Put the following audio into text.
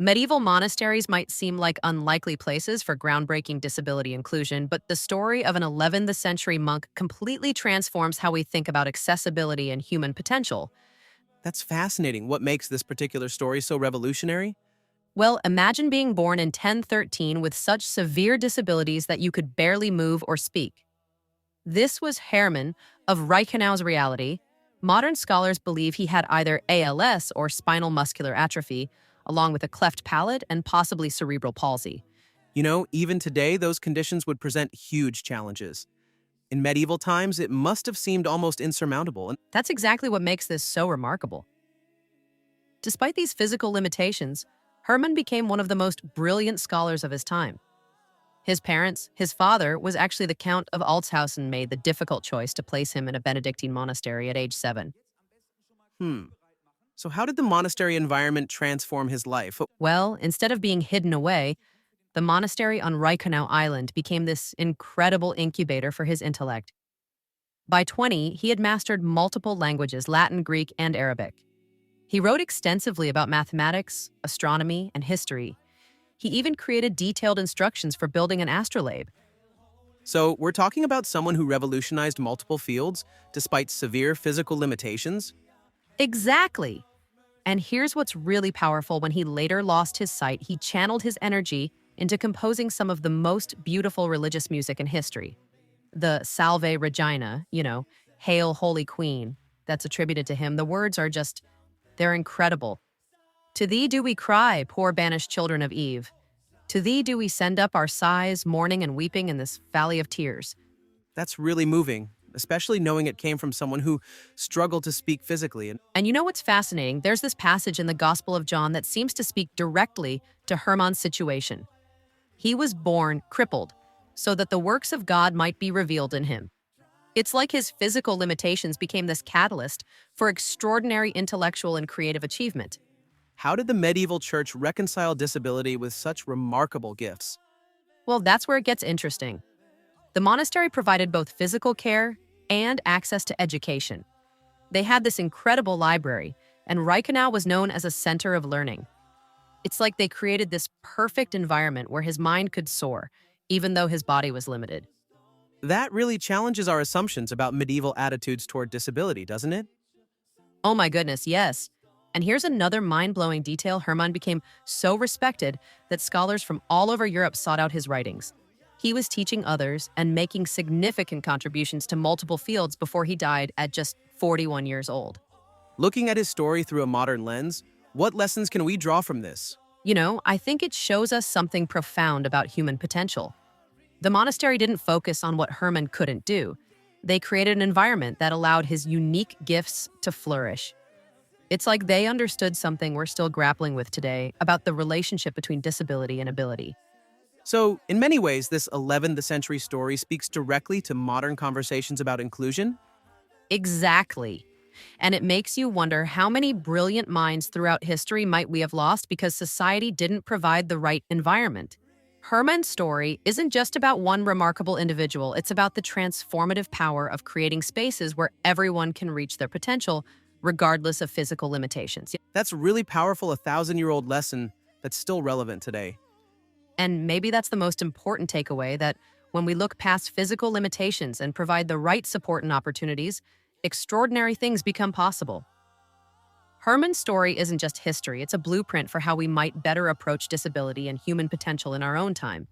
Medieval monasteries might seem like unlikely places for groundbreaking disability inclusion, but the story of an 11th century monk completely transforms how we think about accessibility and human potential. That's fascinating. What makes this particular story so revolutionary? Well, imagine being born in 1013 with such severe disabilities that you could barely move or speak. This was Hermann of Reichenau's reality. Modern scholars believe he had either ALS or spinal muscular atrophy, along with a cleft palate and possibly cerebral palsy. Even today, those conditions would present huge challenges. In medieval times, it must have seemed almost insurmountable. And That's exactly what makes this so remarkable. Despite these physical limitations, Hermann became one of the most brilliant scholars of his time. His father was actually the Count of Altshausen, made the difficult choice to place him in a Benedictine monastery at age 7. hmm, so how did the monastery environment transform his life? Well, instead of being hidden away, the monastery on Reichenau Island became this incredible incubator for his intellect. By 20, he had mastered multiple languages, Latin, Greek, and Arabic. He wrote extensively about mathematics, astronomy, and history. He even created detailed instructions for building an astrolabe. So we're talking about someone who revolutionized multiple fields despite severe physical limitations? Exactly. And here's what's really powerful: when he later lost his sight, he channeled his energy into composing some of the most beautiful religious music in history. The Salve Regina, Hail Holy Queen, that's attributed to him. The words are just, they're incredible. To thee do we cry, poor banished children of Eve. To thee do we send up our sighs, mourning and weeping in this valley of tears. That's really moving, especially knowing it came from someone who struggled to speak physically. And And you know what's fascinating? There's this passage in the Gospel of John that seems to speak directly to Hermann's situation. He was born crippled so that the works of God might be revealed in him. It's like his physical limitations became this catalyst for extraordinary intellectual and creative achievement. how did the medieval church reconcile disability with such remarkable gifts? Well, that's where it gets interesting. The monastery provided both physical care and access to education. They had this incredible library, and Reichenau was known as a center of learning. It's like they created this perfect environment where his mind could soar, even though his body was limited. That really challenges our assumptions about medieval attitudes toward disability, doesn't it? Oh my goodness, yes. And here's another mind-blowing detail: Hermann became so respected that scholars from all over Europe sought out his writings. He was teaching others and making significant contributions to multiple fields before he died at just 41 years old. Looking at his story through a modern lens, what lessons can we draw from this? I think it shows us something profound about human potential. The monastery didn't focus on what Hermann couldn't do. They created an environment that allowed his unique gifts to flourish. It's like they understood something we're still grappling with today about the relationship between disability and ability. So, in many ways, this 11th century story speaks directly to modern conversations about inclusion. Exactly. And it makes you wonder, how many brilliant minds throughout history might we have lost because society didn't provide the right environment? Hermann's story isn't just about one remarkable individual, it's about the transformative power of creating spaces where everyone can reach their potential, regardless of physical limitations. That's really powerful, a thousand-year-old lesson that's still relevant today. And maybe that's the most important takeaway: that when we look past physical limitations and provide the right support and opportunities, extraordinary things become possible. Hermann's story isn't just history, it's a blueprint for how we might better approach disability and human potential in our own time.